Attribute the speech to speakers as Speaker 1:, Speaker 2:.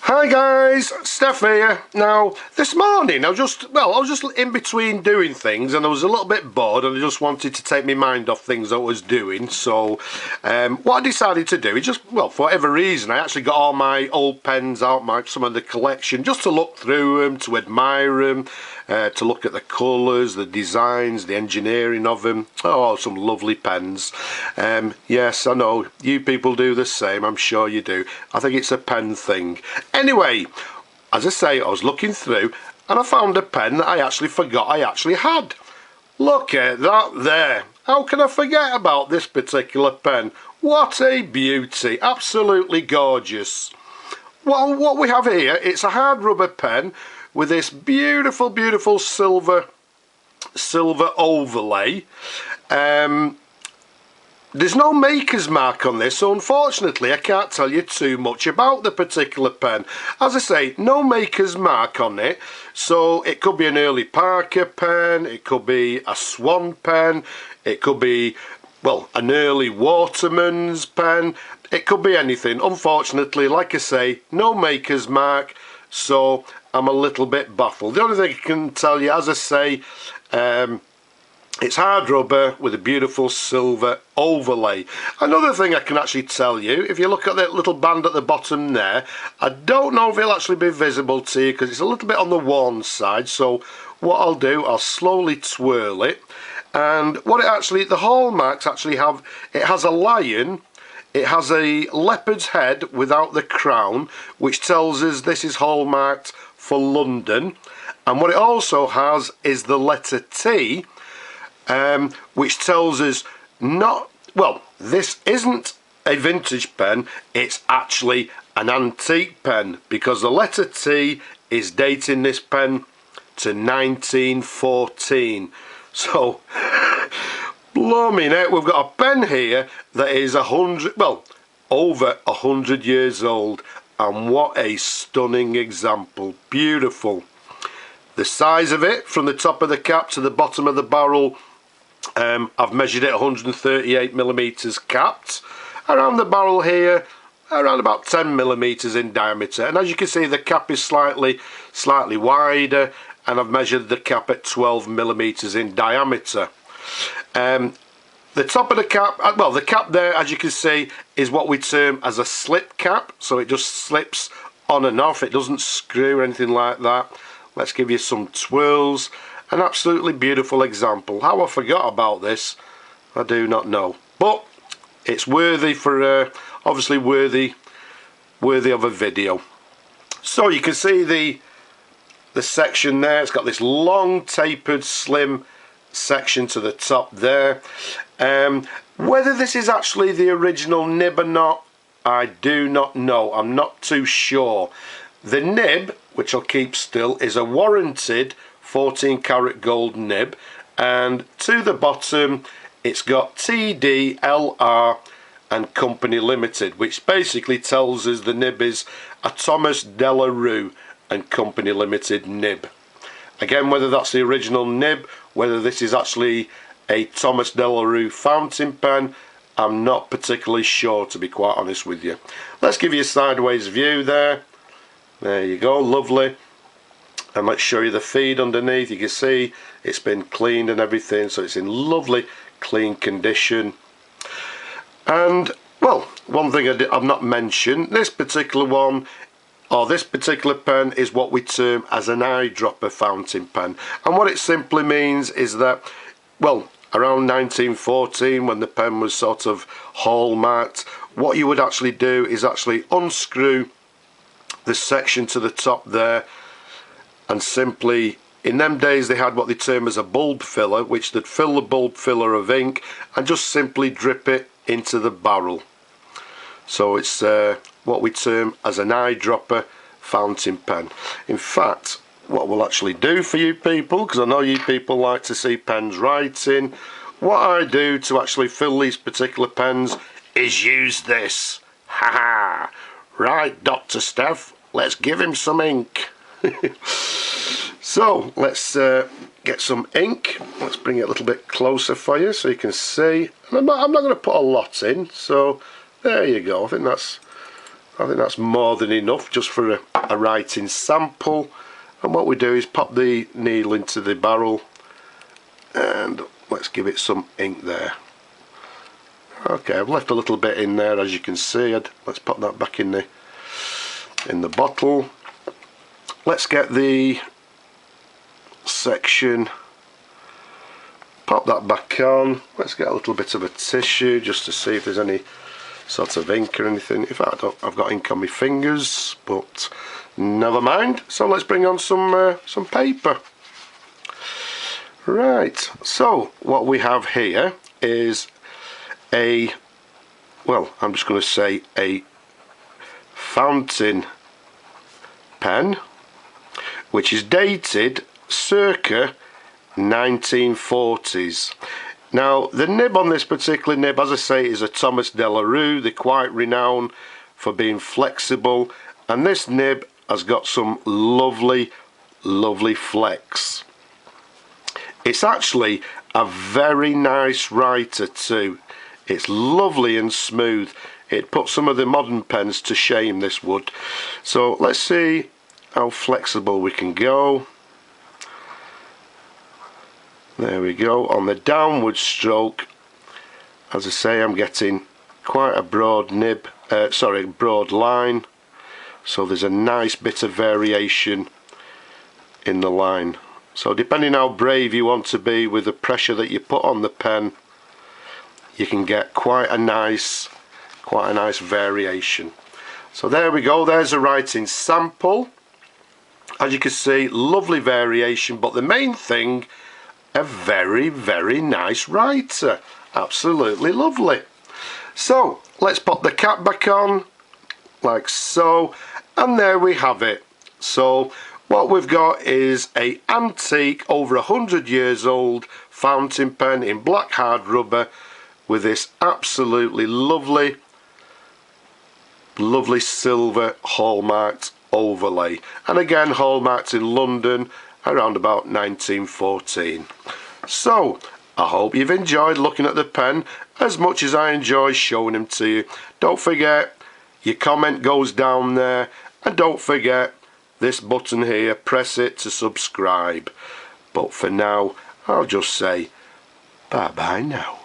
Speaker 1: Hi guys, Steph here. Now, this morning I was just in between doing things and I was a little bit bored and I just wanted to take my mind off things I was doing. So, what I decided to do is for whatever reason, I actually got all my old pens out, some of the collection, just to look through them, to admire them, to look at the colours, the designs, the engineering of them. Oh, some lovely pens. Yes, I know, you people do the same, I'm sure you do. I think it's a pen thing. Anyway, as I say, I was looking through and I found a pen that I actually forgot I actually had. Look at that there. How can I forget about this particular pen? What a beauty. Absolutely gorgeous. Well, what we have here, it's a hard rubber pen with this beautiful, beautiful silver overlay. There's no maker's mark on this, so unfortunately I can't tell you too much about the particular pen. As I say, no maker's mark on it, so it could be an early Parker pen, it could be a Swan pen, it could be, well, an early Waterman's pen, it could be anything. Unfortunately, like I say, no maker's mark, so I'm a little bit baffled. The only thing I can tell you, as I say, it's hard rubber with a beautiful silver overlay. Another thing I can actually tell you, if you look at that little band at the bottom there, I don't know if it'll actually be visible to you because it's a little bit on the worn side, so what I'll do, I'll slowly twirl it. And what it actually, the hallmarks actually have, it has a lion, it has a leopard's head without the crown, which tells us this is hallmarked for London. And what it also has is the letter T, which tells us this isn't a vintage pen, it's actually an antique pen, because the letter T is dating this pen to 1914. So, blooming heck, we've got a pen here that is over 100 years old, and what a stunning example. Beautiful. The size of it, from the top of the cap to the bottom of the barrel, I've measured it 138mm capped. Around the barrel here, around about 10mm in diameter. And as you can see, the cap is slightly wider, and I've measured the cap at 12mm in diameter. The top of the cap, the cap there, as you can see, is what we term as a slip cap. So it just slips on and off. It doesn't screw or anything like that. Let's give you some twirls. An absolutely beautiful example. How I forgot about this, I do not know. But it's worthy for, obviously worthy of a video. So you can see the section there. It's got this long tapered slim section to the top there. Whether this is actually the original nib or not, I do not know. I'm not too sure. The nib, which I'll keep still, is a warranted 14 karat gold nib, and to the bottom it's got TDLR and Company Limited, which basically tells us the nib is a Thomas De La Rue and Company Limited nib. Again, whether that's the original nib, whether this is actually a Thomas De La Rue fountain pen, I'm not particularly sure, to be quite honest with you. Let's give you a sideways view there. There you go, lovely. And let's show you the feed underneath. You can see it's been cleaned and everything, so it's in lovely clean condition. And well, one thing I've not mentioned, this particular one, or this particular pen, is what we term as an eyedropper fountain pen. And what it simply means is that, well, around 1914, when the pen was sort of hallmarked, what you would actually do is actually unscrew the section to the top there, and simply, in them days they had what they term as a bulb filler, which they'd fill the bulb filler of ink and just simply drip it into the barrel. So it's what we term as an eyedropper fountain pen. In fact, what we'll actually do for you people, because I know you people like to see pens writing, what I do to actually fill these particular pens is use this. Ha ha! Right, Dr. Steph, let's give him some ink. So let's get some ink. Let's bring it a little bit closer for you so you can see. And I'm not going to put a lot in, so there you go. I think I think that's more than enough just for a writing sample. And what we do is pop the needle into the barrel and let's give it some ink there. Okay, I've left a little bit in there, as you can see. Let's pop that back in the bottle. Let's get the section, pop that back on. Let's get a little bit of a tissue just to see if there's any sort of ink or anything. In fact, I've got ink on my fingers, but never mind. So let's bring on some paper. Right, so what we have here is I'm just going to say a fountain pen, which is dated circa 1940s. Now, the nib on this particular nib, as I say, is a Thomas de la Rue. They're quite renowned for being flexible, and this nib has got some lovely flex. It's actually a very nice writer too. It's lovely and smooth. It puts some of the modern pens to shame, this would. So let's see how flexible we can go. There we go. On the downward stroke, as I say, I'm getting quite a broad nib, broad line. So there's a nice bit of variation in the line. So depending how brave you want to be with the pressure that you put on the pen, you can get quite a nice variation. So there we go, there's a writing sample. As you can see, lovely variation, but the main thing, a very nice writer. Absolutely lovely. So let's pop the cap back on like so, and there we have it. So what we've got is a antique, over 100 years old fountain pen in black hard rubber with this absolutely lovely silver hallmarked overlay, and again hallmarked in London around about 1914. So I hope you've enjoyed looking at the pen as much as I enjoy showing them to you. Don't forget, your comment goes down there, and don't forget this button here, press it to subscribe. But for now, I'll just say bye bye now.